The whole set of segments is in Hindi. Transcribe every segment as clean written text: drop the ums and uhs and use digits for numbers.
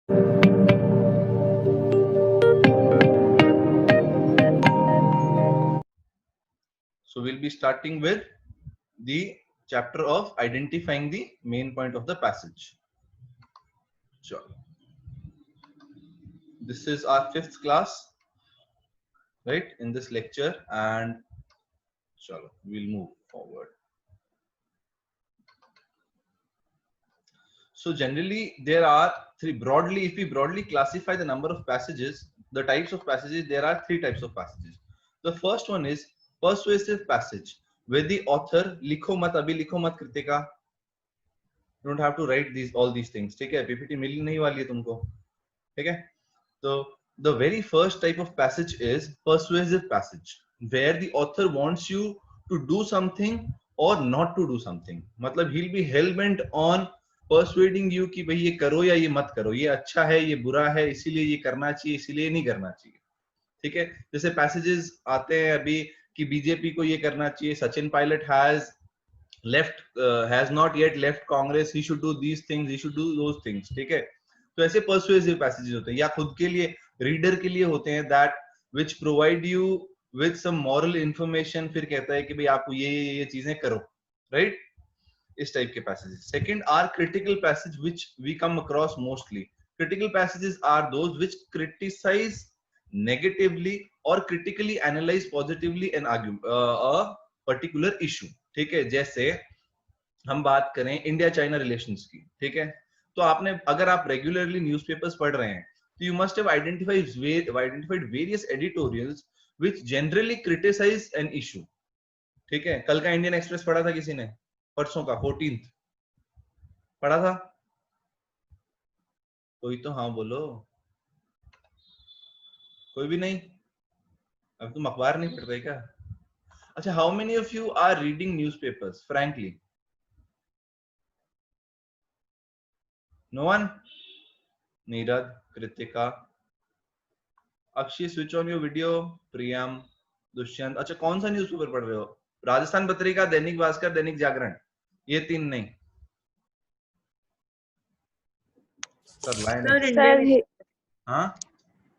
So we'll be starting with the chapter of identifying the main point of the passage. Sure. This is our 5th class, right, in this lecture, and sure, we'll move forward. So generally there are three broadly, if we broadly classify the number of passages, the types of passages, there are 3 types of passages. The first one is persuasive passage, where the author likho mat abhi likho mat kritika, you don't have to write all these things, ठीक है, PPT मिलनी नहीं वाली है तुमको, ठीक है. So the very first type of passage is persuasive passage, where the author wants you to do something or not to do something. मतलब he'll be hell-bent on persuading you कि भाई ये करो या ये मत करो, ये अच्छा है, ये बुरा है, इसीलिए ये करना चाहिए, इसीलिए नहीं करना चाहिए, ठीक है. जैसे पैसेजेस आते हैं अभी कि बीजेपी को ये करना चाहिए, Sachin Pilot has not yet left Congress, he should do these things, he should do those things, ठीक है. तो ऐसे persuasive passages होते हैं, या खुद के लिए रीडर के लिए होते हैं, that which provide you with some moral information, फिर कहता है कि भाई आप ये चीजें करो, right? इस टाइप के passages. Second are critical passage, which we come across mostly. Critical passages are those which criticize negatively or critically analyze positively and argue a particular issue, ठीक है. जैसे हम बात करें इंडिया चाइना रिलेशंस की, ठीक है, तो आपने, अगर आप रेगुलरली न्यूज़पेपर्स पढ़ रहे हैं, तो you must have identified various editorials which generally criticise an issue, ठीक है. कल का इंडियन एक्सप्रेस पढ़ा था किसी ने? परसों का 14th पढ़ा था कोई? तो हाँ बोलो, कोई भी नहीं? अब तुम अखबार नहीं पढ़ रहे क्या? अच्छा, how many of you are reading newspapers frankly? No one? Nirad, Kritika, Akshay, switch on your video. Priyam, Dushyant. अच्छा, कौन सा न्यूज़पेपर पढ़ रहे हो? राजस्थान पत्रिका, दैनिक भास्कर, दैनिक जागरण, ये 3 नहीं? सर हाँ,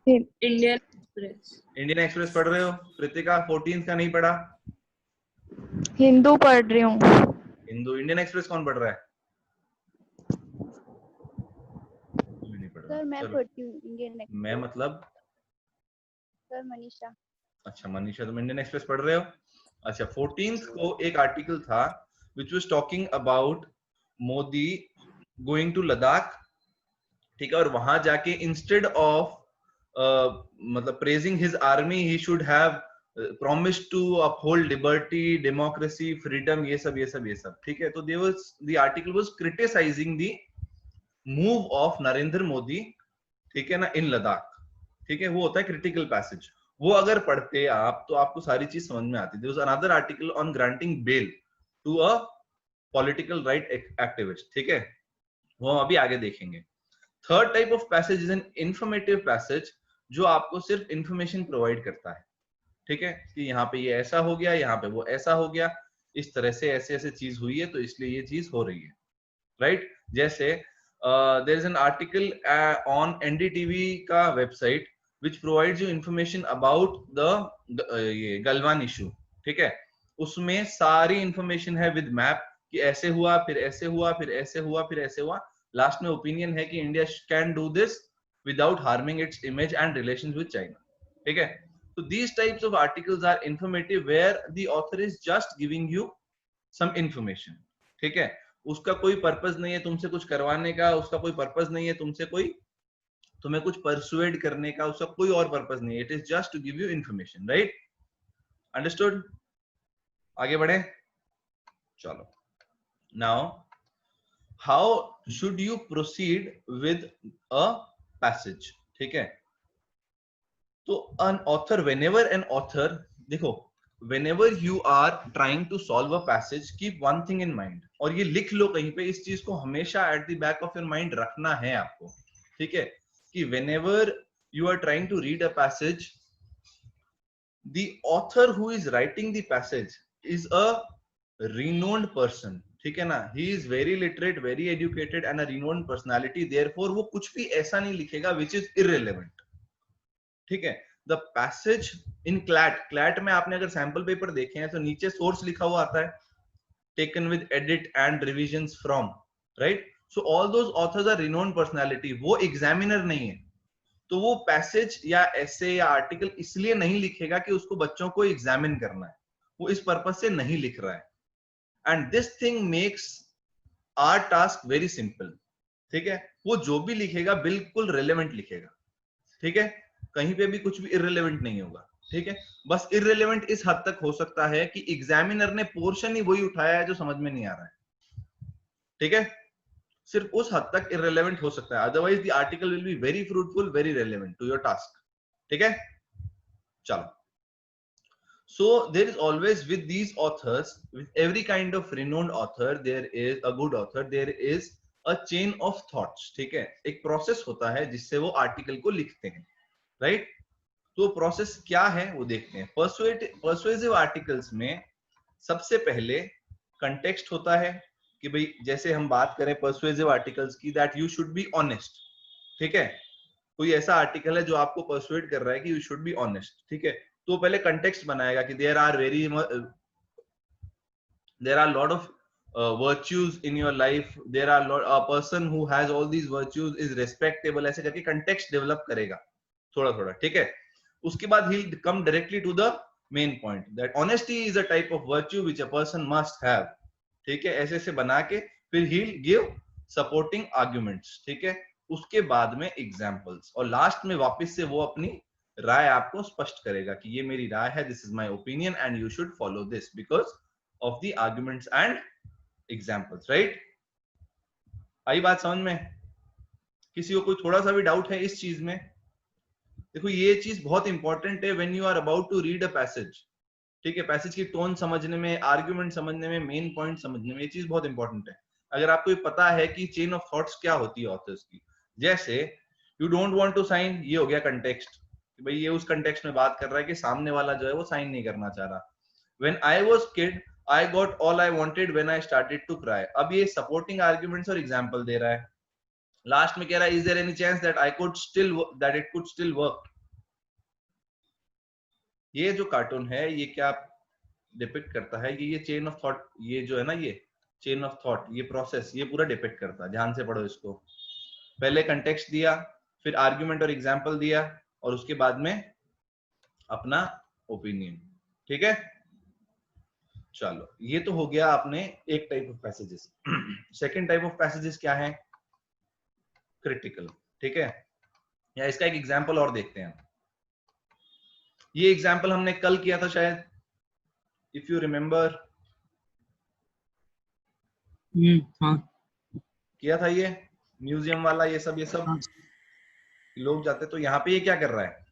इंडियन एक्सप्रेस. इंडियन एक्सप्रेस पढ़ रहे हो? कृतिका 14th का नहीं पढ़ा? हिंदू पढ़ रही हूँ. हिंदू. इंडियन एक्सप्रेस कौन पढ़ रहा है? नहीं पढ़ रहा. सर मैं पढ़ती हूँ इंडियन एक्सप्रेस. मैं मतलब सर मनीषा. अच्छा, मनीषा, तुम इंडियन एक्सप्रेस पढ़ रहे हो? अच्छा, 14th को एक आर्टिकल था which was talking about Modi going to Ladakh, ठीक है, और वहां जाके इंस्टेड ऑफ मतलब praising his army, he should have promised to uphold liberty, democracy, freedom, ये सब, ठीक है. तो the article was criticizing the move of Narendra Modi, ठीक है ना, इन लद्दाख, ठीक है. वो होता है क्रिटिकल पैसेज. वो अगर पढ़ते आप तो आपको सारी चीज समझ में आती. There was another article on granting bail to a political right activist, ठीक है, वो हम अभी आगे देखेंगे. Third type of passage is an informative passage, जो आपको सिर्फ इंफॉर्मेशन प्रोवाइड करता है, ठीक है, कि यहाँ पे ये ऐसा हो गया, यहाँ पे वो ऐसा हो गया, इस तरह से ऐसे चीज हुई है, तो इसलिए ये चीज हो रही है, राइट. जैसे there is an article on NDTV का website which provides you information about the ये गलवान इशू, ठीक है. उसमें सारी इंफॉर्मेशन है विद मैप कि ऐसे हुआ, फिर ऐसे हुआ, फिर ऐसे हुआ, फिर ऐसे हुआ. लास्ट में ओपिनियन है कि India can do this without harming its image and relations with China, ठीक है. तो these types of articles are informative where the author is just giving you some information, ठीक है. उसका कोई पर्पस नहीं है तुमसे कुछ करवाने का, उसका कोई पर्पस नहीं है तुम्हें कुछ परसुएड करने का, उसका कोई और पर्पस नहीं है. It is just to give you information, right? Understood? आगे बढ़े, चलो. Now how should you proceed with a passage, ठीक है. तो an author, whenever an author, देखो, whenever you are trying to solve a passage, keep one thing in mind, और ये लिख लो कहीं पे, इस चीज को हमेशा at the back of your mind रखना है आपको, ठीक है, कि whenever you are trying to read a passage, the author who is writing the passage is a renowned person, ठीक है ना, he is very literate, very educated and a renowned personality, therefore वो कुछ भी ऐसा नहीं लिखेगा विच इज इररिलेवेंट। ठीक है, द पैसेज इन क्लैट में आपने अगर सैंपल पेपर देखे हैं तो नीचे सोर्स लिखा हुआ आता है, taken with edit and revisions from, right? So all those authors are renowned personality, वो एग्जामिनर नहीं है, तो वो पैसेज या ऐसे या आर्टिकल इसलिए नहीं लिखेगा कि उसको बच्चों को एग्जामिन करना है, वो इस पर्पज से नहीं लिख रहा है। And this thing makes our task very simple. ठीक है, वो जो भी लिखेगा बिल्कुल रिलेवेंट लिखेगा। ठीक है, कहीं पे भी कुछ भी इररिलेवेंट नहीं होगा। ठीक है, बस इररिलेवेंट इस हद तक हो सकता है कि एग्जामिनर ने पोर्शन ही वही उठाया है जो समझ में नहीं आ रहा है। ठीक है, सिर्फ उस हद तक इररिलेवेंट हो सकता है, otherwise the article will be very fruitful, very relevant to your task. ठीक है, चलो। So there is always with these authors, with every kind of renowned author, there is a good author, there is a chain of thoughts. ठीक है, एक प्रोसेस होता है जिससे वो आर्टिकल को लिखते हैं, राइट? तो प्रोसेस क्या है वो देखते हैं। पर्सुएसिव आर्टिकल्स में सबसे पहले कंटेक्स्ट होता है कि भाई जैसे हम बात करें पर्सुएसिव आर्टिकल्स की, that you should be honest. ठीक है, कोई ऐसा आर्टिकल है जो आपको पर्सुएड कर रहा है कि यू शुड बी ऑनेस्ट। ठीक है, तो पहले कंटेक्स्ट बनाएगा कि there are lot of virtues in your life, there are a person who has all these virtues is respectable, ऐसे करके कंटेक्स्ट डेवलप करेगा थोड़ा थोड़ा। ठीक है, उसके बाद he'll come directly to the main point that honesty is a type of virtue which a person must have। ठीक है, ऐसे ऐसे बना के फिर he'll give supporting arguments। ठीक है, उसके बाद में एग्जाम्पल्स, और लास्ट में वापस से वो अपनी राय आपको स्पष्ट करेगा कि ये मेरी राय है, this is my opinion and you should follow this because of the arguments and examples. Right, आई बात समझ में? किसी को कोई थोड़ा सा भी डाउट है इस चीज में? देखो ये चीज बहुत इंपॉर्टेंट है when you are about to read a passage. ठीक है, पैसेज की टोन समझने में, आर्ग्यूमेंट समझने में, मेन पॉइंट समझने में, ये चीज बहुत इंपॉर्टेंट है। अगर आपको ये पता है कि चेन ऑफ थॉट्स क्या होती है ऑथर्स की, जैसे you don't want to sign, ये हो गया कंटेक्स्ट, कि भाई ये उस कंटेक्स्ट में बात कर रहा है कि सामने वाला जो है वो साइन नहीं करना चाह रहा। When I was kid I got all I wanted when I started to cry, अब ये सपोर्टिंग आर्ग्यूमेंट्स और एग्जांपल दे रहा है। लास्ट में कह रहा है is there any chance that I could still that it could still work. ये जो कार्टून है ये क्या डिपिक्ट करता है कि ये चेन ऑफ थॉट, ये जो है ना, ये चेन ऑफ थॉट, ये प्रोसेस, ये पूरा डिपिक्ट करता है। ध्यान से पढ़ो इसको। पहले कंटेक्स्ट दिया, फिर आर्ग्यूमेंट और एग्जांपल दिया, और उसके बाद में अपना ओपिनियन। ठीक है, चलो ये तो हो गया आपने एक type of passages. Second type of passages क्या है? क्रिटिकल। ठीक है, या इसका एक एग्जांपल और देखते हैं। ये एग्जांपल हमने कल किया था शायद, इफ यू रिमेम्बर। हाँ किया था ये म्यूजियम वाला, ये सब हाँ। लोग जाते। तो यहाँ पे ये क्या कर रहा है?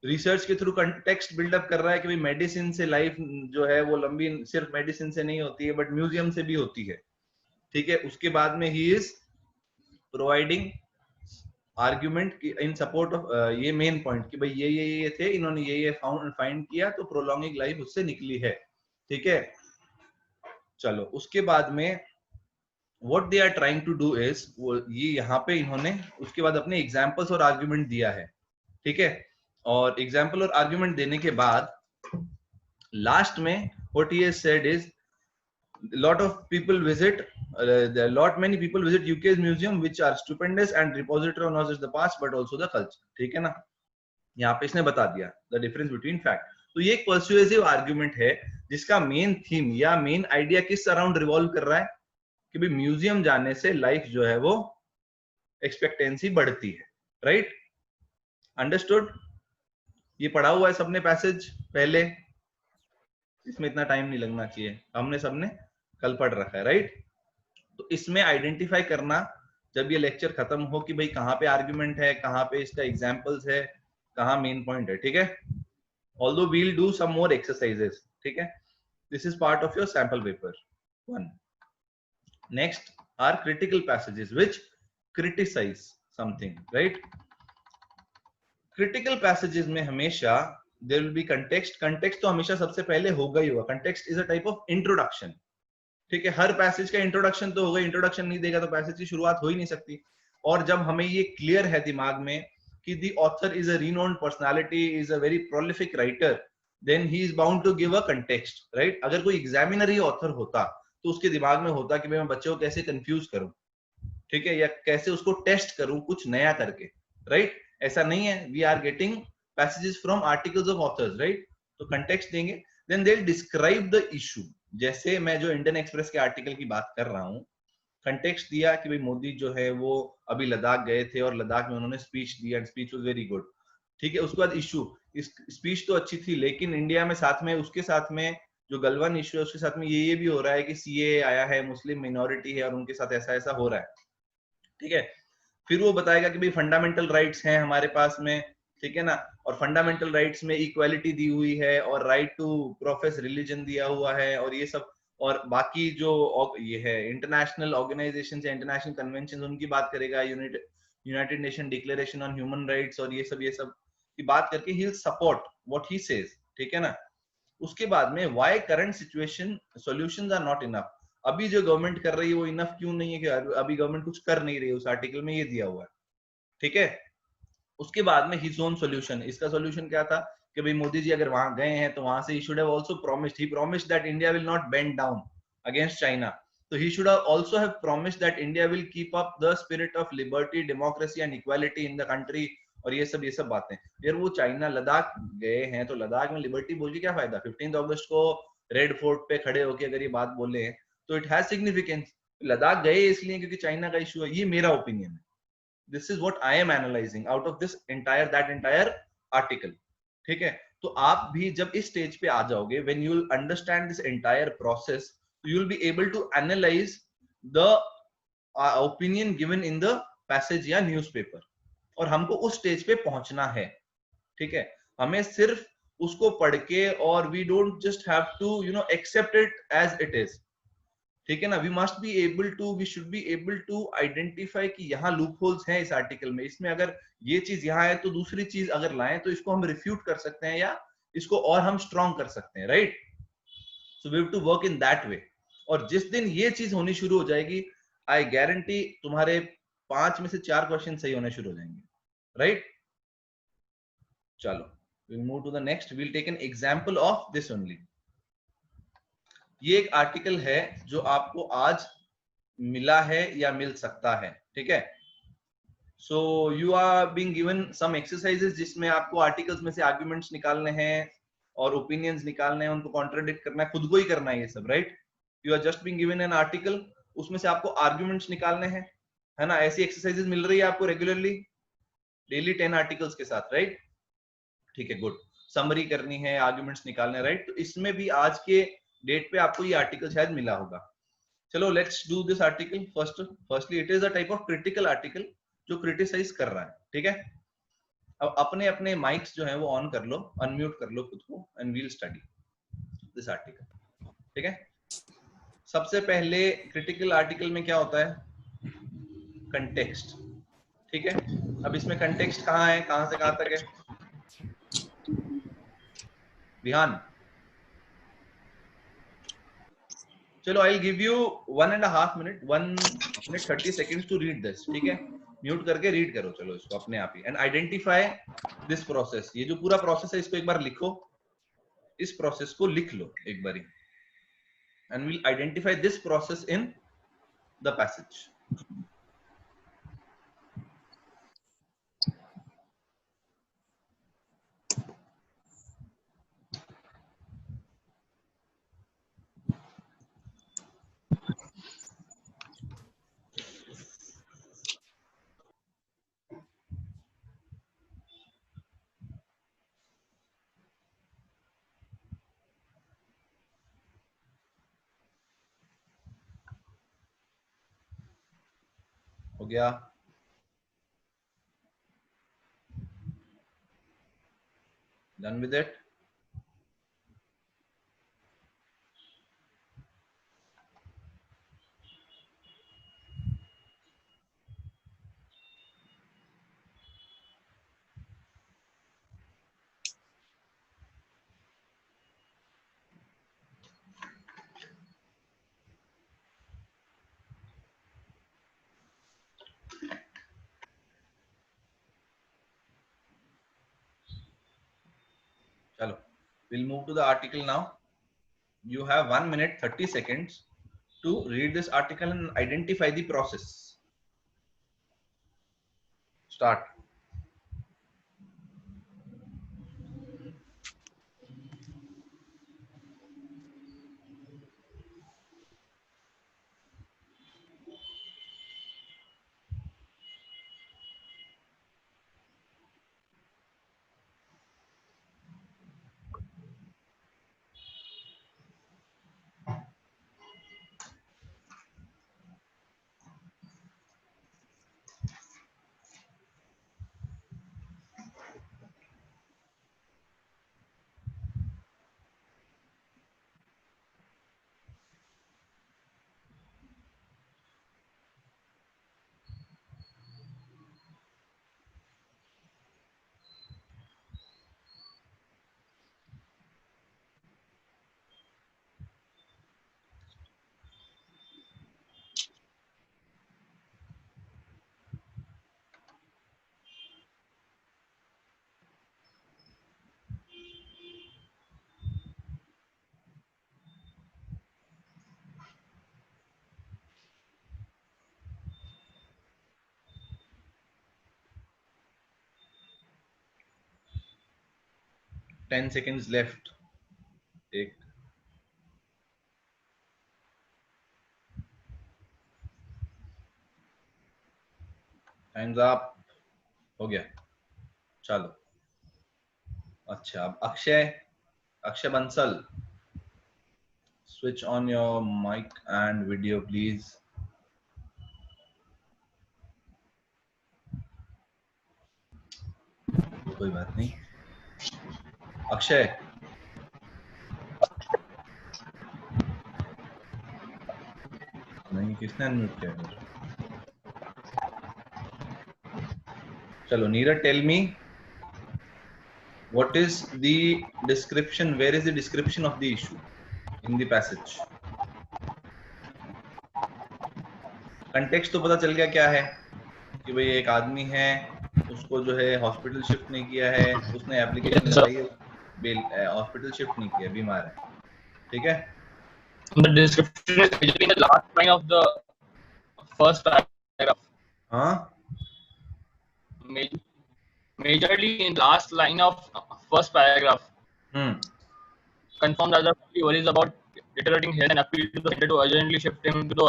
रिसर्च के थ्रू कंटेक्स्ट बिल्डअप कर रहा है कि भाई मेडिसिन से लाइफ जो है वो लंबी सिर्फ मेडिसिन से नहीं होती है, बट म्यूजियम से भी होती है। ठीक है, उसके बाद में he is providing argument in support of ये मेन पॉइंट कि भाई ये थे, इन्होंने ये फाइंड किया, तो प्रोलॉन्गिंग लाइफ उससे निकली है। ठीक है, चलो उसके बाद में what they are trying to do is, ये यहाँ पे इन्होंने उसके बाद अपने एग्जांपल्स और आर्ग्यूमेंट दिया है। ठीक है, और एग्जांपल और आर्ग्यूमेंट देने के बाद लास्ट में what he has said is lot of people visit many people visit UK's museum which are stupendous and repository of not just the past but also the culture। ठीक है ना, यहाँ पे इसने बता दिया the difference between fact। तो ये एक persuasive argument है जिसका मेन थीम या मेन आइडिया किस अराउंड रिवॉल्व कर रहा है कि भाई म्यूजियम जाने से लाइफ जो है वो एक्सपेक्टेंसी बढ़ती है। Right, understood? ये पढ़ा हुआ है सबने पैसेज पहले, इसमें इतना टाइम नहीं लगना चाहिए, हमने सबने कल पढ़ रखा है। राइट, तो इसमें आइडेंटिफाई करना जब ये लेक्चर खत्म हो कि भाई कहाँ पे आर्ग्यूमेंट है, कहाँ पे इसका एग्जांपल्स है, कहाँ मेन पॉइंट है। ठीक है, although we'll do some more exercises. ठीक है, this is part of your sample paper 1। Next are critical passages which criticise something. Right, critical passages में हमेशा there will be context. Context तो हमेशा सबसे पहले होगा ही होगा। Context is a type of introduction. ठीक है, हर पैसेज का इंट्रोडक्शन तो होगा, इंट्रोडक्शन नहीं देगा तो पैसेज की शुरुआत हो ही नहीं सकती। और जब हमें ये क्लियर है दिमाग में कि the author is a renowned personality, is a very prolific writer, then he is bound to give a context, right. अगर कोई एग्जामिनर ही ऑथर होता तो उसके दिमाग में होता कि मैं बच्चों को कैसे कंफ्यूज करूं, ठीक है, या कैसे उसको टेस्ट करूं कुछ नया करके, राइट। ऐसा नहीं है, we are getting passages from articles of authors, right. तो कंटेक्स्ट देंगे, then they describe the issue. जैसे मैं जो इंडियन एक्सप्रेस के आर्टिकल की बात कर रहा हूँ, कंटेक्स्ट दिया कि भाई मोदी जो है वो अभी लद्दाख गए थे और लद्दाख में उन्होंने speech the and speech was very good, ठीक है। उसके बाद इशू, इस स्पीच तो अच्छी थी लेकिन इंडिया में साथ में उसके साथ में जो गलवान इशू है उसके साथ में ये भी हो रहा है कि सीए आया है, मुस्लिम मिनोरिटी है और उनके साथ ऐसा ऐसा हो रहा है, ठीक है। फिर वो बताएगा कि भाई फंडामेंटल राइट्स हैं हमारे पास में, ठीक है ना, और फंडामेंटल राइट्स में इक्वालिटी दी हुई है और राइट टू प्रोफेस रिलीजन दिया हुआ है और ये सब, और बाकी जो ये है इंटरनेशनल ऑर्गेनाइजेशन या इंटरनेशनल कन्वेंशन उनकी बात करेगा, United Nation Declaration on human Rights और ये सब की बात करके he will support what he says, ठीक है ना। उसके बाद में why current situation solutions are not enough, अभी जो गवर्नमेंट कर रही है वो इनफ क्यों नहीं है, कि अभी गवर्नमेंट कुछ कर नहीं रही है, उस आर्टिकल में ये दिया हुआ है, ठीक है। उसके बाद में हिज ओन सॉल्यूशन, इसका सॉल्यूशन क्या था कि भाई मोदी जी अगर वहां गए हैं तो वहां से ही should have also promised, he promised that India will not bend down against China, तो he should also have promised that India will keep up the spirit of liberty, democracy and equality in the country, और ये सब बातें। यार वो चाइना लद्दाख गए हैं तो लद्दाख में लिबर्टी बोल के क्या फायदा, 15 अगस्त को रेड फोर्ट पे खड़े होके अगर ये बात बोले हैं तो इट हैज सिग्निफिकेंस। लद्दाख गए इसलिए क्योंकि चाइना का इशू है, ये मेरा ओपिनियन है। This is what I am analysing out of this entire article, ठीक है। तो आप भी जब इस स्टेज पे आ जाओगे, when you will understand this entire process, you will be able to analyse the opinion given in the passage या न्यूज़पेपर, और हमको उस स्टेज पे पहुंचना है, ठीक है। हमें सिर्फ उसको पढ़ के, और we don't just have to accept it as it is, ठीक है ना। We must be able to, we should be able to identify कि यहाँ लूप होल्स हैं इस आर्टिकल में, इसमें अगर ये चीज यहाँ है तो दूसरी चीज अगर लाएं तो इसको हम रिफ्यूट कर सकते हैं या इसको और हम स्ट्रॉन्ग कर सकते हैं, right. So we have to work in that way, और जिस दिन ये चीज होनी शुरू हो जाएगी, आई गारंटी तुम्हारे 5 में से 4 क्वेश्चन सही होने शुरू हो जाएंगे, राइट। चलो we'll move to the next, we'll take an example of this only। ये एक आर्टिकल है जो आपको आज मिला है या मिल सकता है, ठीक है। So you are being given some exercises जिसमें आपको आर्टिकल्स में से आर्गुमेंट्स निकालने हैं और ओपिनियंस निकालने हैं, उनको कॉन्ट्राडिक्ट करना है, खुद को ही करना है ये सब, right. You are just being given an article, उसमें से आपको आर्गुमेंट्स निकालने हैं, है ना। ऐसी एक्सरसाइजेस मिल रही है आपको रेगुलरली, डेली 10 आर्टिकल्स के साथ, राइट, ठीक है, गुड। समरी करनी है, आर्गुमेंट्स निकालने, राइट। तो इसमें भी आज के डेट पे आपको ये आर्टिकल शायद मिला होगा। चलो let's do this article firstly it is a type of critical article जो क्रिटिसाइज कर रहा है, ठीक है। अब अपने अपने माइक्स जो है वो ऑन कर लो, अनम्यूट कर लो खुद को, and we'll study this article, ठीक है। सबसे पहले क्रिटिकल आर्टिकल में क्या होता है, कंटेक्स्ट, ठीक है। अब इसमें कंटेक्स्ट कहाँ है, कहां से कहां तक है, विहान। चलो I give you 1.5 minute, 1 minute 30 seconds to read this, ठीक है। म्यूट करके रीड करो चलो इसको अपने आप ही, एंड आइडेंटिफाई दिस प्रोसेस। ये जो पूरा प्रोसेस है इसको एक बार लिखो, इस प्रोसेस को लिख लो एक बारी, and will identify this process in the passage. हो गया, done with it. we'll move to the article now. You have 1 minute 30 seconds to read this article and identify the process. Start. Ten seconds left. Take. Time's up. हो गया. चलो. अच्छा, अब Akshay Bansal. Switch on your mic and video, please. कोई बात नहीं. अक्षय. नहीं, किसने अनम्यूट किया? चलो, Neeraj, tell me what is the description, where is the description of the issue in the passage? Context तो पता चल गया क्या है कि भाई एक आदमी है, उसको जो है हॉस्पिटल शिफ्ट नहीं किया है, उसने एप्लीकेशन लगाई है, बेल हॉस्पिटल शिफ्ट नहीं किया, बीमार है, ठीक है. The description is usually in the last line of the first paragraph. हाँ, Majorly in last line of first paragraph. Confirmed that the family worries about deteriorating health and appeal to the center to urgently shift him to the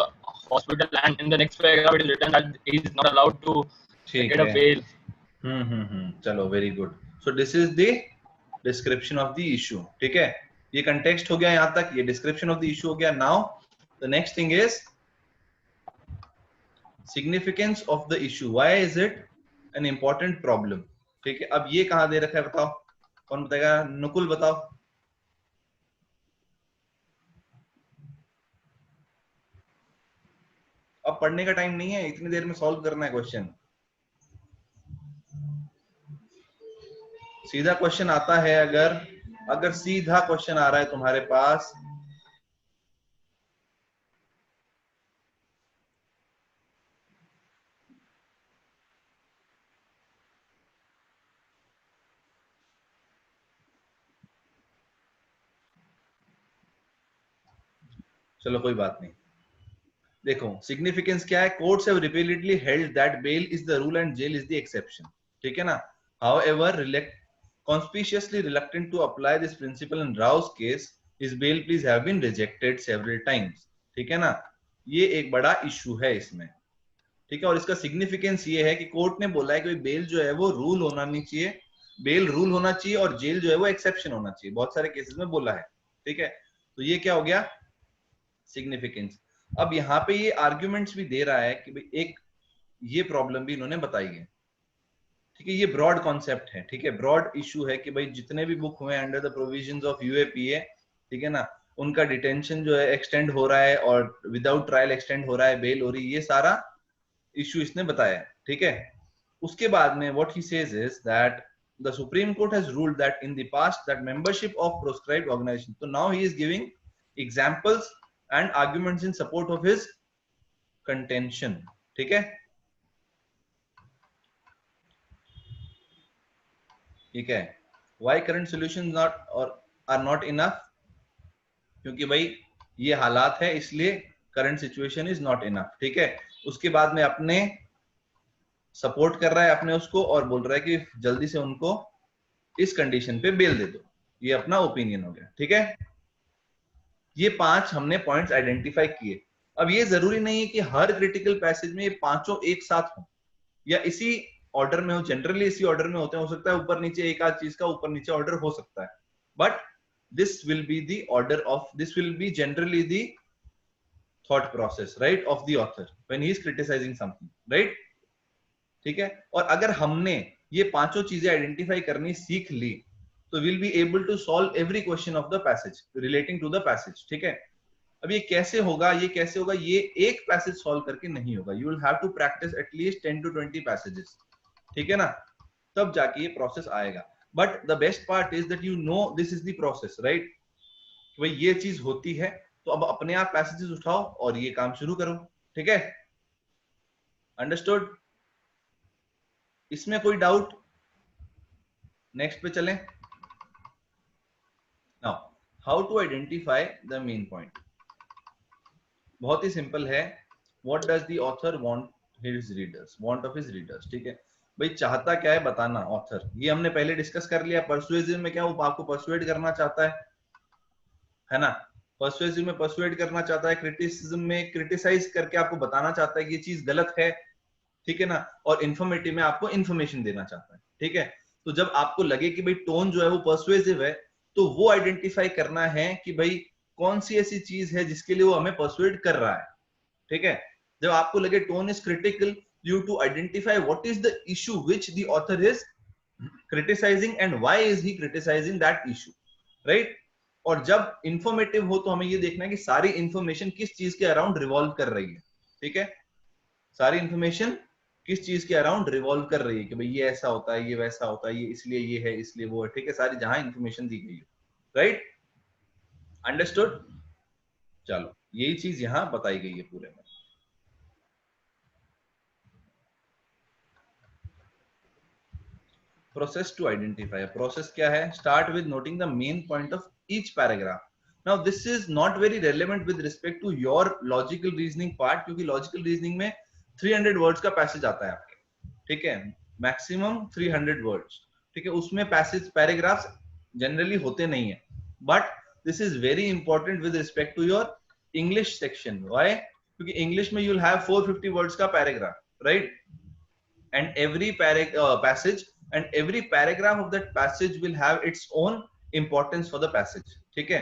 hospital. And in the next paragraph, it is written that he is not allowed to get a bail. चलो, very good. So this is the description of the issue. ठीक है, ये context हो गया यहाँ तक, ये description of the issue हो गया. Now the next thing is significance of the issue. Why is it an important problem? ठीक है, अब ये कहाँ दे रखा है बताओ, कौन बताएगा? नुकुल बताओ. अब पढ़ने का टाइम नहीं है, इतनी देर में सॉल्व करना है क्वेश्चन. सीधा क्वेश्चन आता है, अगर सीधा क्वेश्चन आ रहा है तुम्हारे पास, चलो कोई बात नहीं. देखो, सिग्निफिकेंस क्या है? Courts have repeatedly held that bail is the rule and jail is the exception. ठीक है ना? However, conspicuously reluctant to apply this principle in Rao's case, his bail pleas have been rejected several times. ठीक है ना? ये एक बड़ा इशू है इसमें. ठीक है, और इसका सिग्निफिकेंस ये है कि कोर्ट ने बोला है कि बेल जो है वो रूल होना नहीं चाहिए, बेल रूल होना चाहिए और जेल जो है वो एक्सेप्शन होना चाहिए. बहुत सारे केसेस में बोला है. ठीक है, तो ये क्या हो गया? सिग्निफिकेंस. अब यहाँ पे ये आर्ग्यूमेंट्स भी दे रहा है कि भाई एक ये प्रॉब्लम भी इन्होंने बताई है. ठीक है, ये ब्रॉड कॉन्सेप्ट है. ठीक है, ब्रॉड इशू है कि भाई जितने भी बुक हुए under the provisions of UAPA, ठीक है ना, उनका डिटेंशन जो है एक्सटेंड हो रहा है और विदाउट ट्रायल एक्सटेंड हो रहा है, बेल हो रही है, ये सारा इशू इसने बताया है. ठीक है, उसके बाद में what he says is that the Supreme Court has ruled that in the past that membership of proscribed organization. तो now he is giving examples and arguments in support of his contention. ठीक है, ठीक है. Why current solutions not, or are not enough, क्योंकि भाई ये हालात है इसलिए current situation is not enough, ठीक है। उसके बाद में अपने सपोर्ट कर रहा है अपने उसको और बोल रहा है कि जल्दी से उनको इस कंडीशन पे बेल दे दो, ये अपना ओपिनियन हो गया, ठीक है। ये 5 हमने पॉइंट्स आइडेंटिफाई किए। अब ये जरूरी नहीं है कि हर क्रिटिकल पैसेज में ये पांचों एक साथ हो या इसी ऑर्डर में हो, जनरली इसी ऑर्डर में होते हैं, हो सकता है ऊपर नीचे एक आध चीज का ऊपर नीचे ऑर्डर हो सकता है, but this will be the order of, this will be generally the thought process, right, of the author when he is criticizing something, right, ठीक है। और अगर हमने ये पांचों चीजें आइडेंटिफाई करनी सीख ली तो will be able to solve every question of the passage relating to the passage, ठीक है। अब ये कैसे होगा, ये कैसे होगा, ये एक पैसेज सॉल्व करके नहीं होगा, you will have to practise at least 10 to 20 passages, ठीक है ना, तब जाके ये प्रोसेस आएगा। But the best part is that you know this is the process, right, भाई ये चीज होती है, तो अब अपने आप पैसेजेस उठाओ और ये काम शुरू करो, ठीक है। अंडरस्टूड? इसमें कोई डाउट? नेक्स्ट पे चलें। Now how to identify the main point. बहुत ही सिंपल है, what does the author want his readers, want of his readers, ठीक है। भाई चाहता क्या है बताना ऑथर, ये हमने पहले डिस्कस कर लिया। परसुएसिव में क्या, वो आपको परसुएड करना चाहता है ना, परसुएसिव में परसुएड करना चाहता है, क्रिटिसिज्म में क्रिटिसाइज करके आपको बताना चाहता है कि ये चीज गलत है, ठीक है ना, और इन्फॉर्मेटिव में आपको इन्फॉर्मेशन देना चाहता है, ठीक है। तो जब आपको लगे कि भाई टोन जो है वो परसुएसिव है, तो वो आइडेंटिफाई करना है कि भाई कौन सी ऐसी चीज है जिसके लिए वो हमें परसुएड कर रहा है, ठीक है। जब आपको लगे tone is critical, you to identify what is the issue which the author is criticizing and why is he criticizing that issue, right? और जब इंफॉर्मेटिव हो तो हमें ये देखना है कि सारी इंफॉर्मेशन किस चीज के अराउंड रिवॉल्व कर रही है, ठीक है। सारी इंफॉर्मेशन किस चीज के अराउंड रिवॉल्व कर रही है कि भाई ये ऐसा होता है, ये वैसा होता है, ये इसलिए ये है, इसलिए वो है, ठीक है। सारी जहां इंफॉर्मेशन दी गई है, राइट, अंडरस्टूड। चलो यही चीज यहां बताई गई है पूरे में। Process to identify, process क्या है, start with noting the main point of each paragraph. Now this is not very relevant with respect to your logical reasoning part, क्योंकि logical reasoning में 300 words का passage आता है आपके, ठीक है, maximum 300 words, ठीक है। उसमें passage paragraphs generally होते नहीं है, but this is very important with respect to your English section. Why? क्योंकि English में you'll have 450 words का paragraph, right, and every passage and every paragraph of that passage will have its own importance for the passage, ठीक है।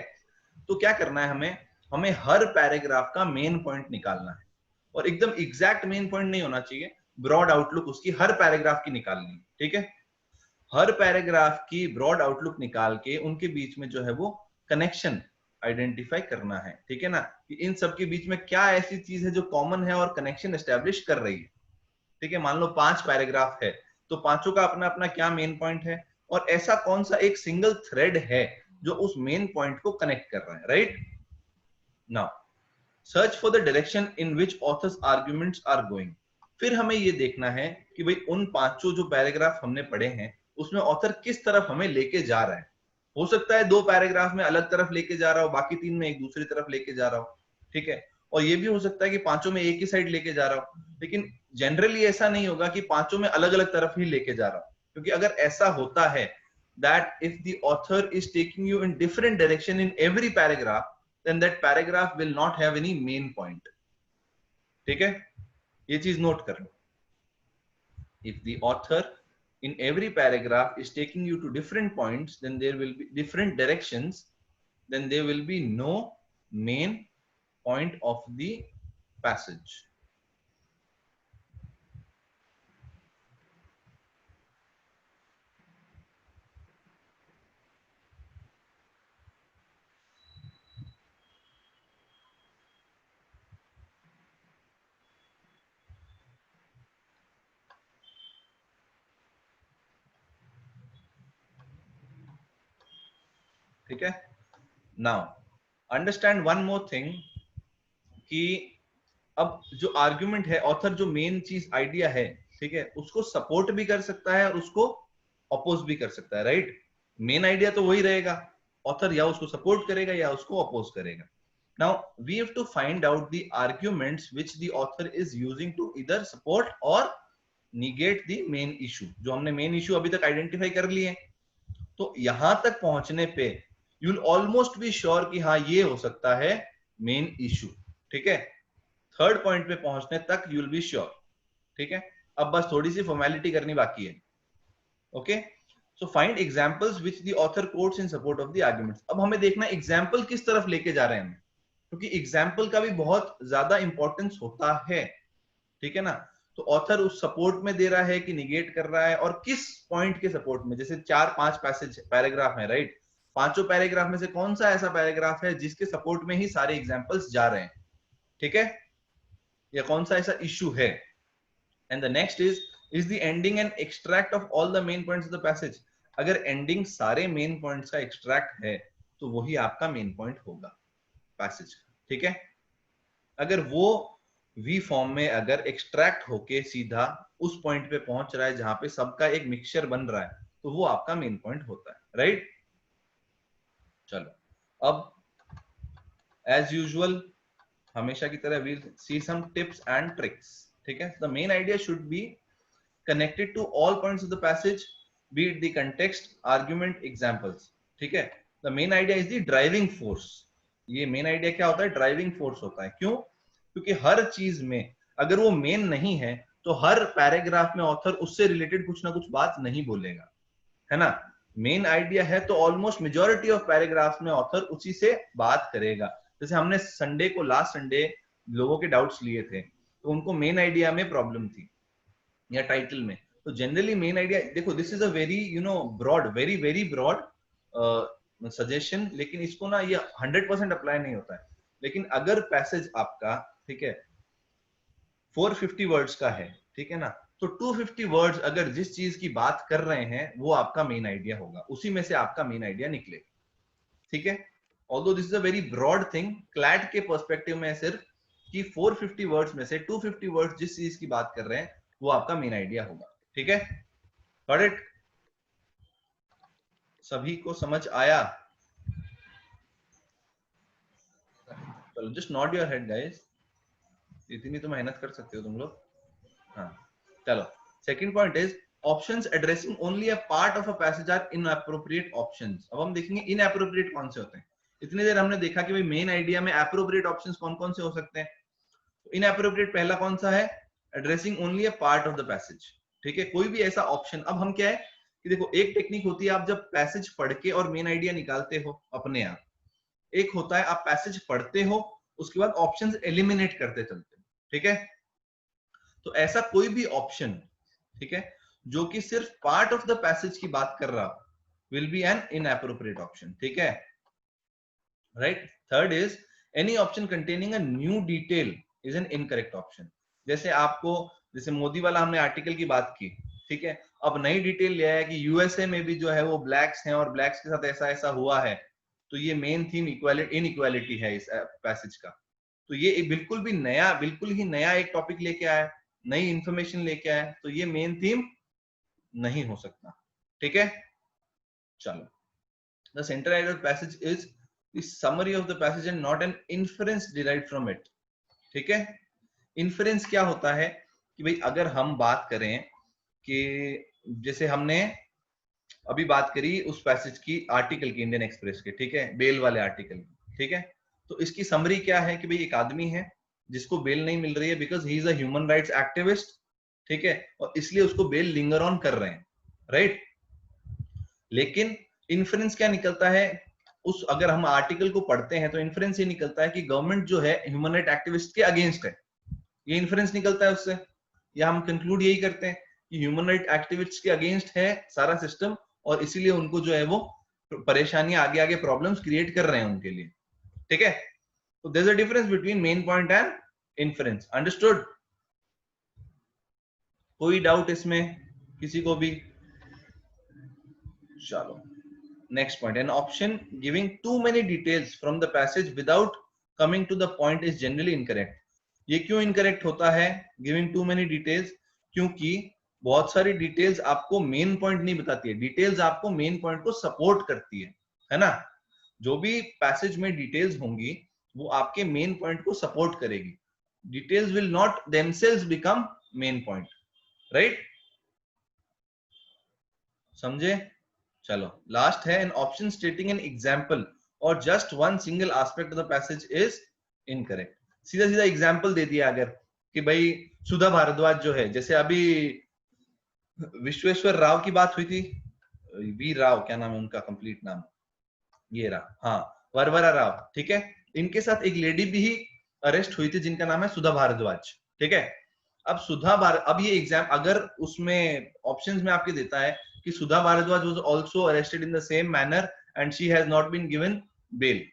तो क्या करना है हमें हर पैराग्राफ का मेन पॉइंट निकालना है, और एकदम एग्जैक्ट मेन पॉइंट नहीं होना चाहिए, ब्रॉड आउटलुक उसकी हर पैराग्राफ की निकालनी है, ठीक है। हर पैराग्राफ की ब्रॉड आउटलुक निकाल के उनके बीच में जो है वो कनेक्शन आइडेंटिफाई करना है, ठीक है ना, कि इन सब के बीच में क्या ऐसी चीज है जो कॉमन है और कनेक्शन एस्टेब्लिश कर रही है, ठीक है। मान लो 5 पैराग्राफ है, तो पांचों का अपना अपना क्या मेन पॉइंट है, और ऐसा कौन सा एक सिंगल थ्रेड है जो उस मेन पॉइंट को कनेक्ट कर रहा है, right. Now search for the direction in which authors arguments are going. फिर हमें ये देखना है कि भाई उन पांचों जो पैराग्राफ हमने पढ़े हैं उसमें ऑथर किस तरफ हमें लेके जा रहा है। हो सकता है 2 पैराग्राफ में अलग तरफ लेके जा रहा हो, बाकी 3 में एक दूसरी तरफ लेके जा रहा हो, ठीक है। और ये भी हो सकता है कि पांचों में एक ही साइड लेके जा रहा हो, लेकिन जनरली ऐसा नहीं होगा कि पांचों में अलग अलग तरफ ही लेके जा रहा हो, क्योंकि अगर ऐसा होता है that if the author is taking you in different direction in every paragraph, then that paragraph will not have any main point, ठीक है, ये चीज नोट कर लो। if the author in every paragraph is taking you to different points, then there will be different directions, then there will be no main point of the passage. ठीक है। Now understand one more thing कि अब जो आर्ग्यूमेंट है, ऑथर जो मेन चीज आइडिया है, ठीक है, उसको सपोर्ट भी कर सकता है और उसको अपोज भी कर सकता है, राइट। मेन आइडिया तो वही रहेगा, ऑथर या उसको सपोर्ट करेगा या उसको अपोज करेगा. Now we have to find out the arguments which the author is using to either support or negate the main issue. जो हमने main issue अभी तक identify कर लिए, तो यहां तक पहुंचने पे you'll almost be sure कि हाँ ये हो सकता है main issue. ठीक है, थर्ड पॉइंट पे पहुंचने तक you'll be sure. ठीक है, अब बस थोड़ी सी फॉर्मेलिटी करनी बाकी है. Okay, so find examples which the author quotes in support of the arguments. अब हमें देखना एग्जांपल किस तरफ लेके जा रहे हैं हम, क्योंकि एग्जाम्पल का भी बहुत ज्यादा इंपॉर्टेंस होता है. ठीक है ना, तो ऑथर उस सपोर्ट में दे रहा है कि निगेट कर रहा है, और किस पॉइंट के सपोर्ट में. जैसे 4-5 पैराग्राफ है, राइट, पांचों पैराग्राफ में से कौन सा ऐसा पैराग्राफ है जिसके सपोर्ट में ही सारे एग्जाम्पल्स जा रहे हैं. ठीक है, या कौन सा ऐसा इश्यू है. And the next is the ending and extract of all the main points of the passage. अगर एंडिंग सारे मेन पॉइंट्स का एक्सट्रैक्ट है तो वही आपका मेन पॉइंट होगा पैसेज. ठीक है, अगर वो वी फॉर्म में अगर एक्सट्रैक्ट होके सीधा उस पॉइंट पे पहुंच रहा है जहां पे सबका एक मिक्सचर बन रहा है, तो वो आपका मेन पॉइंट होता है. राइट, चलो अब एज यूजुअल हमेशा की तरह we'll see some tips and tricks. ठीक है, the main idea should be connected to all points of the passage, be it the context, argument, examples. ठीक है, the main idea is the driving force. ये मेन आइडिया क्या होता है? ड्राइविंग फोर्स होता है. क्यों? क्योंकि हर चीज में अगर वो मेन नहीं है तो हर पैराग्राफ में ऑथर उससे रिलेटेड कुछ ना कुछ बात नहीं बोलेगा, है ना. मेन आइडिया है तो ऑलमोस्ट मेजॉरिटी ऑफ पैराग्राफ में ऑथर उसी से बात करेगा. जैसे हमने संडे को, लास्ट संडे लोगों के डाउट्स लिए थे, तो उनको मेन आइडिया में प्रॉब्लम थी या टाइटल में. तो जनरली मेन आइडिया, देखो this is a very broad, very very broad suggestion, लेकिन इसको ना ये 100% अप्लाई नहीं होता है. लेकिन अगर पैसेज आपका, ठीक है, 450 वर्ड्स का है, ठीक है ना, तो 250 वर्ड्स अगर जिस चीज की बात कर रहे हैं वो आपका मेन आइडिया होगा, उसी में से आपका मेन आइडिया निकलेगा. ठीक है, although this is a very broad thing, CLAT के पर्सपेक्टिव में सिर्फ कि 450 वर्ड्स में से 250 वर्ड्स जिस चीज की बात कर रहे हैं वो आपका मेन आइडिया होगा. ठीक है, गॉट इट? सभी को समझ आया? चलो just nod your head guys, इतनी तो मेहनत कर सकते हो तुम लोग. हाँ, चलो second point is options addressing only a part of a passage are inappropriate options. अब हम देखेंगे इनएप्रोप्रिएट कौन से होते हैं. इतनी देर हमने देखा कि भाई मेन आइडिया में एप्रोप्रिएट ऑप्शंस कौन कौन से हो सकते हैं. इनएप्रोप्रिएट पहला कौन सा है? Addressing only a part of the passage. ठीक है, कोई भी ऐसा ऑप्शन. अब हम क्या है कि देखो, एक टेक्निक होती है आप जब पैसेज पढ़ के और मेन आइडिया निकालते हो अपने आप. एक होता है आप पैसेज पढ़ते हो, उसके बाद ऑप्शंस एलिमिनेट करते चलते हो. ठीक है, तो ऐसा कोई भी ऑप्शन, ठीक है, जो कि सिर्फ पार्ट ऑफ द पैसेज की बात कर रहा will be an inappropriate option. ठीक है, right. Third is any option containing a new detail is an incorrect option. जैसे आपको, जैसे मोदी वाला हमने आर्टिकल की बात की, ठीक है, अब नई डिटेल ले आया कि यूएसए में भी जो है वो ब्लैक्स हैं और ब्लैक्स के साथ ऐसा ऐसा हुआ है, तो ये मेन थीम इनइक्वालिटी है इस पैसेज का. तो ये बिल्कुल भी नया, बिल्कुल ही नया एक टॉपिक लेके आया, नई इंफॉर्मेशन लेके आया, तो ये मेन थीम नहीं हो सकता. ठीक है, चलो. The centre idea of passage is the summary of the passage and not an inference derived from it. ठीक है, इन्फरेंस क्या होता है कि भाई अगर हम बात करें कि जैसे हमने अभी बात करी उस पैसेज की, आर्टिकल की, इंडियन एक्सप्रेस के, ठीक है, बेल वाले आर्टिकल की. ठीक है, तो इसकी समरी क्या है कि भाई एक आदमी है जिसको बेल नहीं मिल रही है because he is a human rights activist. ठीक है, और इसलिए उसको बेल लिंगर ऑन कर रहे हैं, राइट. लेकिन इन्फ्रेंस क्या निकलता है उस, अगर हम आर्टिकल को पढ़ते हैं तो इन्फ्रेंस ये निकलता है कि गवर्नमेंट जो है ह्यूमन राइट एक्टिविस्ट के अगेंस्ट है. ये इन्फ्रेंस निकलता है उससे, या हम कंक्लूड यही करते हैं कि ह्यूमन राइट एक्टिविस्ट के अगेंस्ट है सारा सिस्टम, और इसीलिए उनको जो है वो परेशानियां, आगे आगे प्रॉब्लम्स क्रिएट कर रहे हैं उनके लिए. ठीक है, तो there is a difference between main point and inference. Understood? कोई डाउट इसमें किसी को भी? चलो next point. An option giving too many details from the passage without coming to the point is generally incorrect. ये क्यों इनकरेक्ट होता है गिविंग टू मेनी डिटेल्स? क्योंकि बहुत सारी डिटेल्स आपको मेन पॉइंट नहीं बताती है, डिटेल्स आपको मेन पॉइंट को सपोर्ट करती है ना. जो भी पैसेज में डिटेल्स होंगी वो आपके मेन पॉइंट को सपोर्ट करेगी. Details will not themselves become main point. Right, समझे? चलो लास्ट है, an option stating an example और just one single aspect of the passage is incorrect. सीधा सीधा एग्जाम्पल दे दिया अगर कि भाई सुधा भारद्वाज जो है, जैसे अभी विश्वेश्वर राव की बात हुई थी, वी राव, क्या नाम है उनका कंप्लीट नाम, ये रहा, हाँ वरवरा राव. ठीक है, इनके साथ एक लेडी भी अरेस्ट हुई थी जिनका नाम है सुधा भारद्वाज. ठीक है, अब ये एग्जाम अगर उसमें ऑप्शंस में आपके देता है कि Sudha Bharadwaj was also arrested in the same manner and she has not been given bail,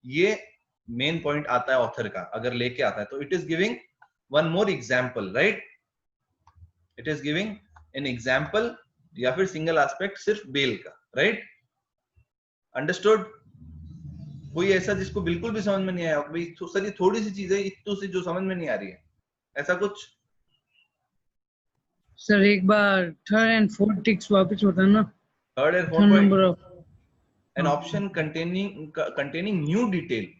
ये मेन पॉइंट आता है ऑथर का अगर लेके आता है तो it is giving one more example. Right, it is giving an example या फिर सिंगल एस्पेक्ट सिर्फ बेल का. Right, understood? कोई ऐसा जिसको बिल्कुल भी समझ में नहीं आया भाई, सर ये थोड़ी सी चीज है इतनी सी जो समझ में नहीं आ रही है, ऐसा कुछ? सर एक बार थर्ड एंड फोर्थ टिक्स वापस बताना. Third and third fourth point, number of an option containing new detail.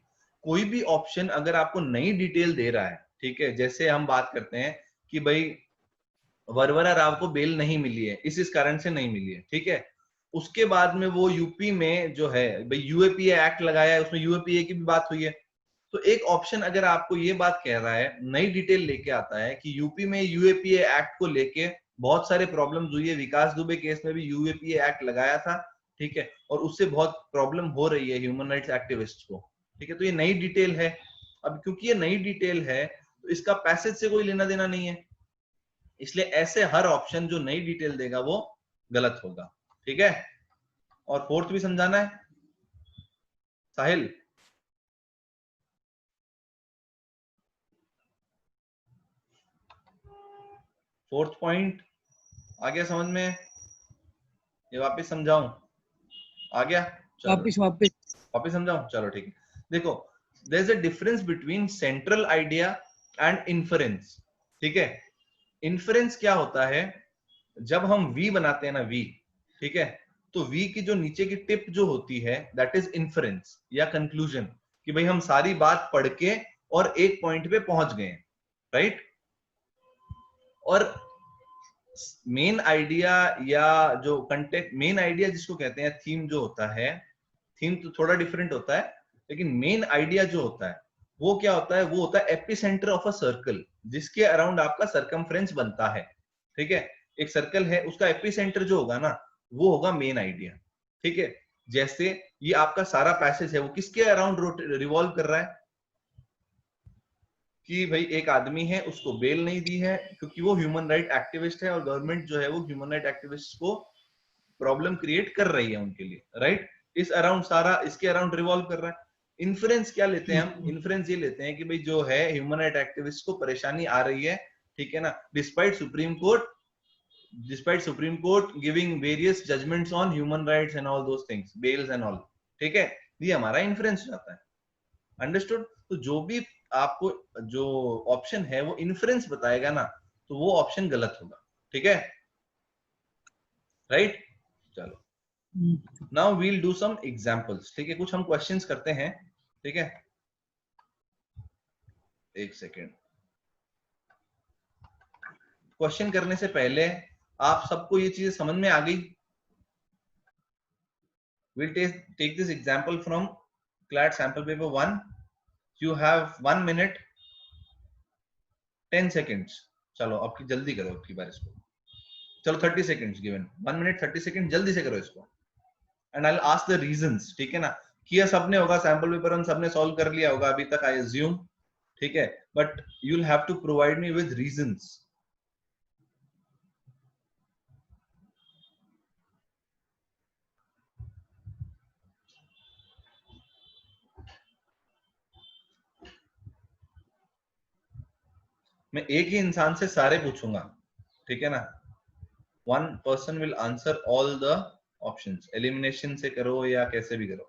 कोई भी ऑप्शन अगर आपको नई डिटेल दे रहा है, ठीक है, जैसे हम बात करते हैं कि भाई वरवरा राव को बेल नहीं मिली है, इस कारण से नहीं मिली है. ठीक है, उसके बाद में वो यूपी में जो है भाई यूएपीए एक्ट लगाया है, उसमें यूएपीए की भी बात हुई है. तो एक ऑप्शन अगर आपको ये बात कह रहा है, नई डिटेल लेके आता है कि यूपी में यूएपीए एक्ट को लेके बहुत सारे प्रॉब्लम्स हुई है, विकास दुबे केस में भी यूएपीए एक्ट लगाया था. ठीक है, और उससे बहुत प्रॉब्लम हो रही है ह्यूमन राइट्स एक्टिविस्ट को. ठीक है, तो ये नई डिटेल है. अब क्योंकि ये नई डिटेल है तो इसका पैसेज से कोई लेना देना नहीं है, इसलिए ऐसे हर ऑप्शन जो नई डिटेल देगा वो गलत होगा. ठीक है, और फोर्थ भी समझाना है साहिल? फोर्थ पॉइंट आ गया समझ में? ये वापस समझाऊं? आ गया? चलो वापस समझाऊं? चलो ठीक है. देखो, there is a difference between central idea and inference. ठीक है, इन्फरेंस क्या होता है, जब हम वी बनाते हैं ना, वी, ठीक है, तो वी की जो नीचे की टिप जो होती है दैट इज इन्फरेंस या कंक्लूजन, कि भाई हम सारी बात पढ़ के और एक पॉइंट पे पहुंच गए. राइट, और मेन आइडिया या जो कंटेंट, मेन आइडिया जिसको कहते हैं, थीम जो होता है, थीम तो थोड़ा डिफरेंट होता है, लेकिन मेन आइडिया जो होता है वो क्या होता है, वो होता है एपिसेंटर ऑफ अ सर्कल, जिसके अराउंड आपका सरकमफ्रेंस बनता है. ठीक है, एक सर्कल है, उसका एपिसेंटर जो होगा ना वो होगा मेन आइडिया. ठीक है, जैसे ये आपका सारा पैसेज है वो किसके अराउंड रिवॉल्व कर रहा है कि भाई एक आदमी है, उसको बेल नहीं दी है क्योंकि वो ह्यूमन राइट एक्टिविस्ट है और गवर्नमेंट जो है वो ह्यूमन राइट एक्टिविस्ट को प्रॉब्लम क्रिएट कर रही है उनके लिए. राइट, इस अराउंड सारा इसके अराउंड रिवॉल्व कर रहा है. इन्फ्लुएंस क्या लेते हैं हम? इन्फ्लुएंस ये लेते हैं कि भाई जो है ह्यूमन राइट एक्टिविस्ट को परेशानी आ रही है, ठीक है ना, despite Supreme Court giving various judgments on human rights and all those things, bails and all. ठीक है, ये हमारा इन्फ्लुएंस हो जाता है. अंडरस्टूड? तो जो भी आपको जो ऑप्शन है वो इन्फ्लुएंस बताएगा ना, तो वो ऑप्शन गलत होगा. ठीक है, राइट? चलो, now we'll do some examples. ठीक है, कुछ हम क्वेश्चंस करते हैं. ठीक है, एक सेकेंड. क्वेश्चन करने से पहले आप सबको ये चीजें समझ में आ गई? we'll take this example from CLAT sample paper 1. you have 1 minute 10 seconds. चलो अब जल्दी करो अब की बार इसको. चलो 30 seconds given, 1 minute 30 seconds, जल्दी से करो इसको. And I will ask the reasons. ठीक है ना, किया सबने होगा, सैंपल पेपर हम सबने सॉल्व कर लिया होगा अभी तक, आई अज्यूम. ठीक है, but you will have to provide me with reasons. मैं एक ही इंसान से सारे पूछूंगा. ठीक है ना, one person will answer all the options. Elimination से करो या कैसे भी करो.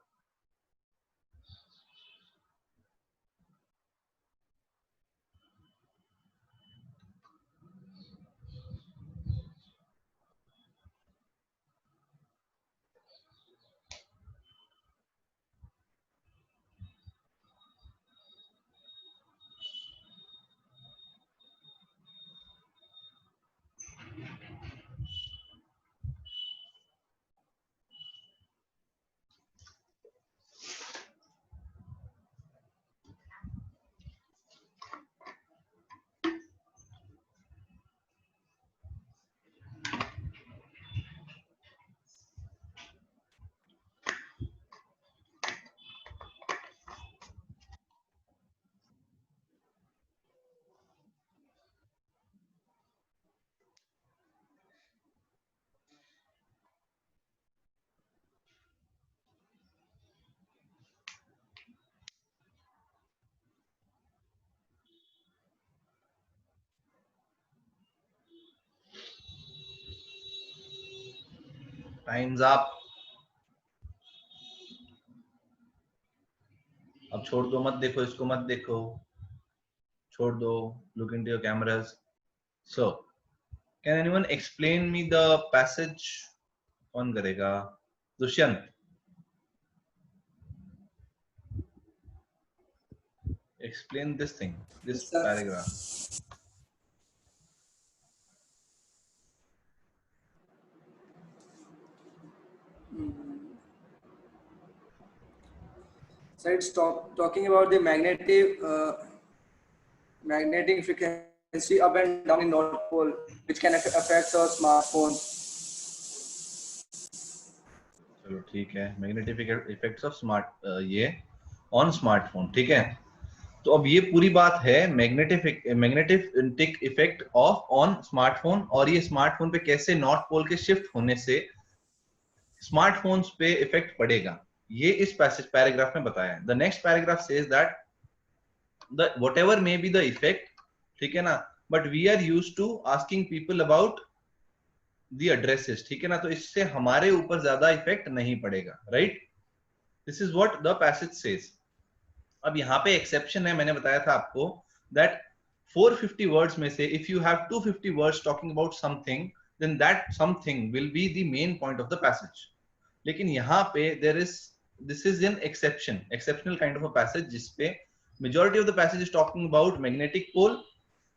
Times up. अब छोड़ दो, मत देखो इसको, मत देखो, छोड़ दो। Look into your cameras. So can anyone explain me the passage? कौन करेगा? Dushyant, explain this thing, this paragraph. So it's talking about the magnetic frequency up and down in North Pole, which can affect our smartphones. चलो ठीक है, मैग्नेटिक इफेक्ट्स ऑफ स्मार्ट ये ऑन स्मार्टफोन, ठीक है। तो अब ये पूरी बात है magnetic effect of on smartphone, और ये स्मार्टफोन पे कैसे नॉर्थ पोल के शिफ्ट होने से स्मार्टफोन्स पे इफेक्ट पड़ेगा, ये इस पैराग्राफ में बताया है। The next paragraph says that the whatever may be the effect, ठीक है ना, but we are used to asking people about the addresses, ठीक है ना, तो इससे हमारे ऊपर ज्यादा इफेक्ट नहीं पड़ेगा, right. This is what the passage says. अब यहाँ पे एक्सेप्शन है, मैंने बताया था आपको दैट 450 वर्ड्स में से if you have 250 words talking about something, then that something will be the main point of the passage. लेकिन यहाँ पे this is an exceptional kind of a passage, जिसपे majority of the passage is talking about magnetic pole,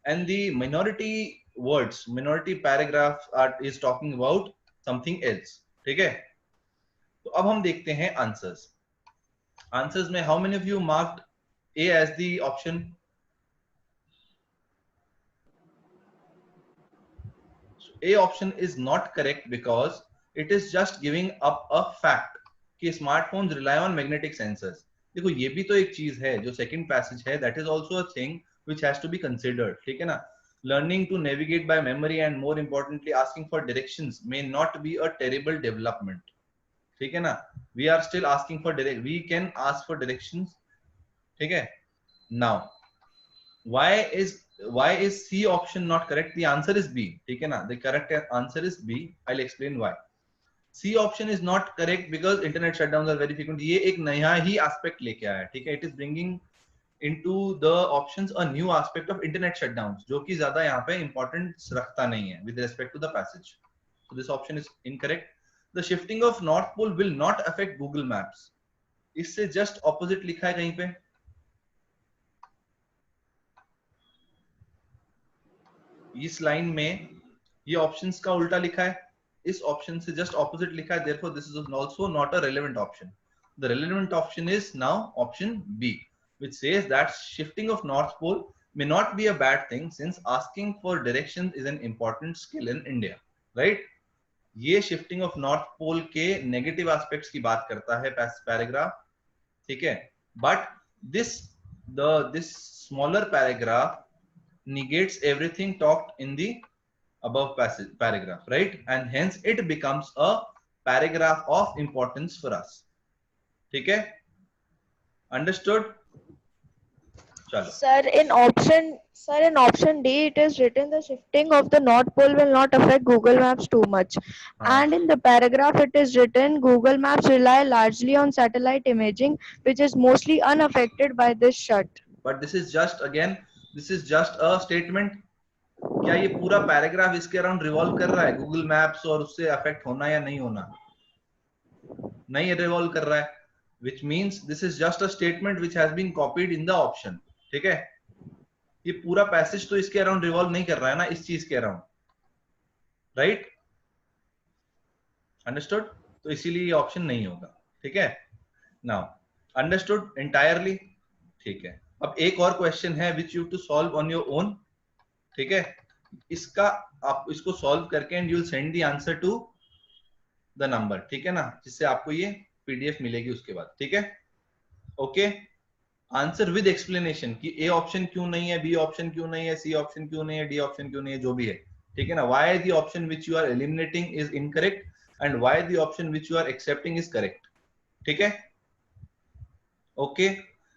and the minority paragraph is talking about something else, ठीक है। तो अब हम देखते हैं आंसर्स में how many of you marked A as the option? So A option is not correct because it is just giving up a fact कि smartphones rely on magnetic sensors। देखो ये भी तो एक चीज है, जो सेकंड पैसेज है, that is also a thing which has to be considered, ठीक है ना। Learning to navigate by memory and more importantly asking for directions may not be a terrible development, ठीक है ना। We are still asking for we can ask for directions, ठीक है। Now why is C option not correct? The answer is B, ठीक है ना। The correct answer is B. I'll explain why. C option is not correct because internet shutdowns are very frequent. ये एक नया ही aspect लेके आया है, ठीक है। It is bringing into the options a new aspect of internet shutdowns, जो कि ज्यादा यहाँ पे importance रखता नहीं है with respect to the passage. So this option is incorrect. The shifting of North Pole will not affect Google Maps. इससे just opposite लिखा है कहीं पे। इस लाइन में ये ऑप्शंस का उल्टा लिखा है, इस ऑप्शन से जस्ट ऑपोजिट लिखा है, therefore this is also not a relevant option. The relevant option is now option B, which says that shifting of North Pole may not be a bad thing since asking for directions is an important skill in India, right? ये shifting of North Pole के negative aspects की बात करता है पैराग्राफ, ठीक है। But this smaller paragraph negates everything talked in the above paragraph, right? And hence it becomes a paragraph of importance for us, ठीक है। Understood? चलो। Sir, in option D, it is written the shifting of the North Pole will not affect Google Maps too much. And in the paragraph, it is written Google Maps rely largely on satellite imaging, which is mostly unaffected by this shut. But this is just a statement. क्या ये पूरा पैराग्राफ इसके अराउंड रिवॉल्व कर रहा है, गूगल मैप्स और उससे अफेक्ट होना या नहीं होना? नहीं रिवॉल्व कर रहा है, which means this is just a statement which has been copied in the option, ठीक है। ये पूरा पैसेज तो इसके अराउंड रिवॉल्व नहीं कर रहा है ना, इस चीज के अराउंड, राइट? अंडरस्टूड? तो इसीलिए ये ऑप्शन नहीं होगा, ठीक है। नाउ अंडरस्टूड एंटायरली, ठीक है। अब एक और क्वेश्चन है which you have to solve on your own, ठीक है। इसका आप इसको सॉल्व करके and you will send the answer to the number, ठीक है ना, जिससे आपको ये पीडीएफ मिलेगी उसके बाद, ठीक है। ओके, आंसर विद एक्सप्लेनेशन कि ए ऑप्शन क्यों नहीं है, बी ऑप्शन क्यों नहीं है, सी ऑप्शन क्यों नहीं है, डी ऑप्शन क्यों नहीं है, जो भी है, ठीक है ना। Why the option which you are eliminating is incorrect and why the option which you are accepting is correct, ठीक है। Okay,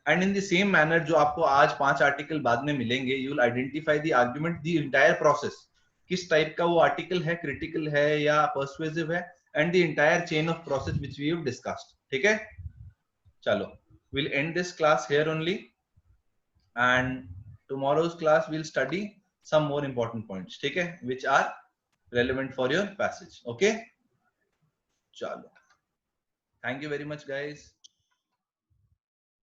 and in the same manner जो आपको आज 5 आर्टिकल बाद में मिलेंगे, you will identify the argument, the entire process, किस टाइप का वो आर्टिकल है, क्रिटिकल है या पर्सुएसिव है, and the entire chain of process which we have discussed. ठीक है? चलो, we'll end this class here only, and tomorrow's class we'll study some more important points, ठीक है, which are relevant for your passage. Okay? चलो, thank you very much guys.